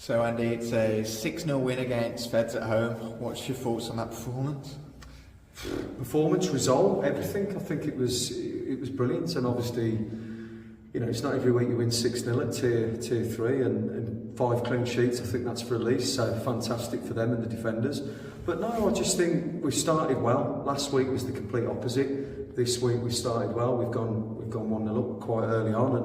So Andy, it's a 6-0 win against Feds at home. What's your thoughts on that performance? Performance, result, everything. I think it was brilliant, and obviously, you know, it's not every week you win 6-0 at tier 3 and 5 clean sheets. I think that's for a least, so fantastic for them and the defenders. But no, I just think we started well. Last week was the complete opposite. This week we started well. We've gone 1-0 up quite early on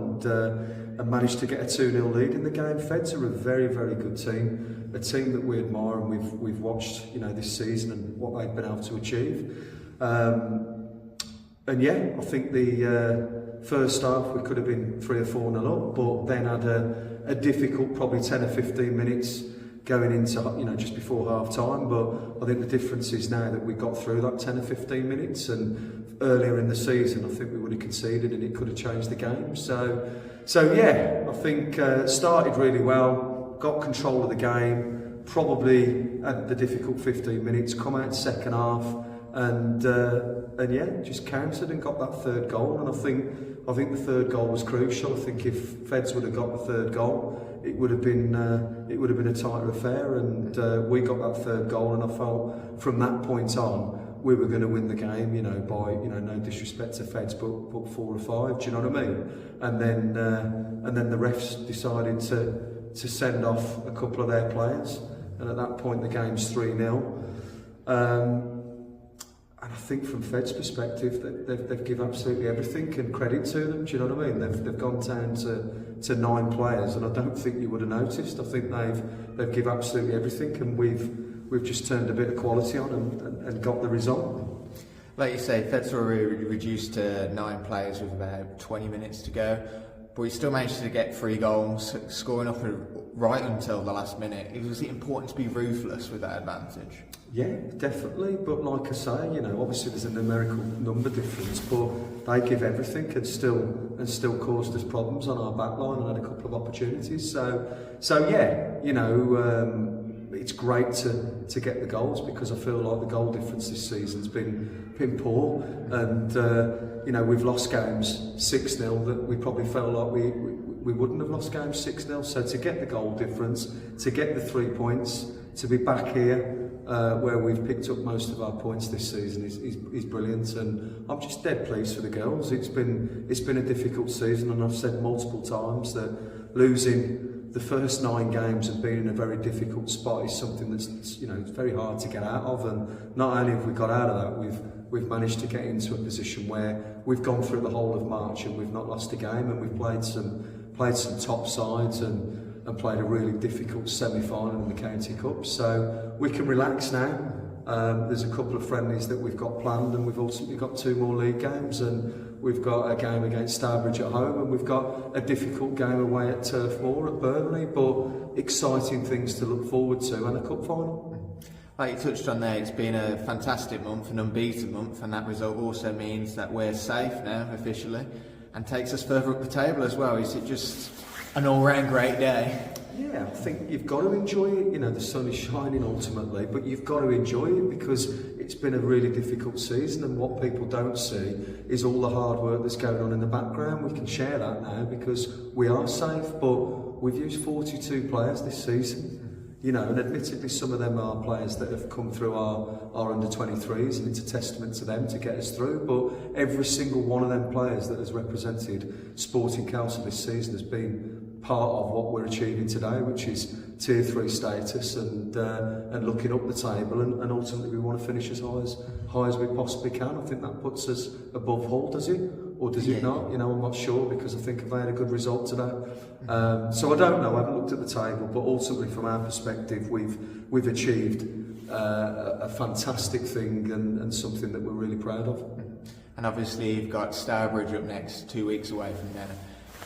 and managed to get a 2-0 lead in the game. Feds are a very, very good team, a team that we admire and we've watched, you know, this season and what they've been able to achieve. And yeah, I think the first half we could have been 3 or 4-0 up, but then had a difficult probably 10 or 15 minutes going into, you know, just before half time. But I think the difference is now that we got through that 10 or 15 minutes, and earlier in the season I think we would have conceded and it could have changed the game. So yeah, I think started really well, got control of the game, probably had the difficult 15 minutes, come out second half and yeah, just countered and got that third goal. And I think the third goal was crucial. I think if Feds would have got the third goal, it would have been a tighter affair. And we got that third goal, and I felt from that point on we were going to win the game. You know, by, you know, no disrespect to Feds, but 4 or 5. Do you know what I mean? And then the refs decided to send off a couple of their players, and at that point the game's 3-0. And I think from Fed's perspective, they've given absolutely everything, and credit to them. Do you know what I mean? They've gone down to 9 players, and I don't think you would have noticed. I think they've given absolutely everything, and we've just turned a bit of quality on and got the result. Like you say, Feds were reduced to 9 players with about 20 minutes to go, but we still managed to get 3 goals, scoring up right until the last minute. Was it important to be ruthless with that advantage? Yeah, definitely. But like I say, you know, obviously there's a numerical number difference, but they give everything and still caused us problems on our back line and had a couple of opportunities. So yeah, you know, it's great to get the goals, because I feel like the goal difference this season's been poor, and you know, we've lost games 6-0 that we probably felt like we wouldn't have lost games 6-0. So to get the goal difference, to get the 3 points, to be back here where we've picked up most of our points this season is brilliant, and I'm just dead pleased for the girls. It's been a difficult season, and I've said multiple times that losing the first 9 games and being in a very difficult spot is something that's, you know, it's very hard to get out of. And not only have we got out of that, we've managed to get into a position where we've gone through the whole of March and we've not lost a game, and we've played some top sides and played a really difficult semi-final in the County Cup. So we can relax now. There's a couple of friendlies that we've got planned, and we've ultimately got 2 more league games, and we've got a game against Starbridge at home, and we've got a difficult game away at Turf Moor at Burnley, but exciting things to look forward to, and a cup final. Like you touched on there, it's been a fantastic month, an unbeaten month, and that result also means that we're safe now officially and takes us further up the table as well. Is it just an all-round great day? Yeah, I think you've got to enjoy it. You know, the sun is shining ultimately, but you've got to enjoy it, because it's been a really difficult season, and what people don't see is all the hard work that's going on in the background. We can share that now because we are safe, but we've used 42 players this season. You know, and admittedly some of them are players that have come through our under-23s, and it's a testament to them to get us through, but every single one of them players that has represented Sporting Council this season has been part of what we're achieving today, which is tier 3 status and looking up the table, and ultimately we want to finish as high as we possibly can. I think that puts us above Hull, does it? Or does it not? You know, I'm not sure, because I think I've had a good result today. So I don't know, I haven't looked at the table, but ultimately from our perspective we've achieved a fantastic thing and something that we're really proud of. And obviously you've got Starbridge up next, 2 weeks away from there.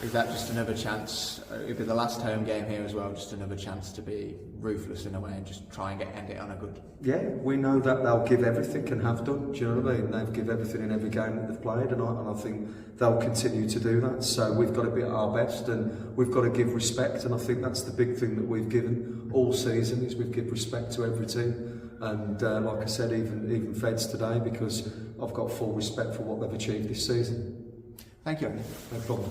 Is that just another chance? It'll be the last home game here as well, just another chance to be ruthless in a way and just try and end it on a good. Yeah, we know that they'll give everything and have done. Do you know what I mean? They've given everything in every game that they've played, and I think they'll continue to do that. So we've got to be at our best, and we've got to give respect. And I think that's the big thing that we've given all season, is we've given respect to every team. And like I said, even Feds today, because I've got full respect for what they've achieved this season. Thank you. No problem.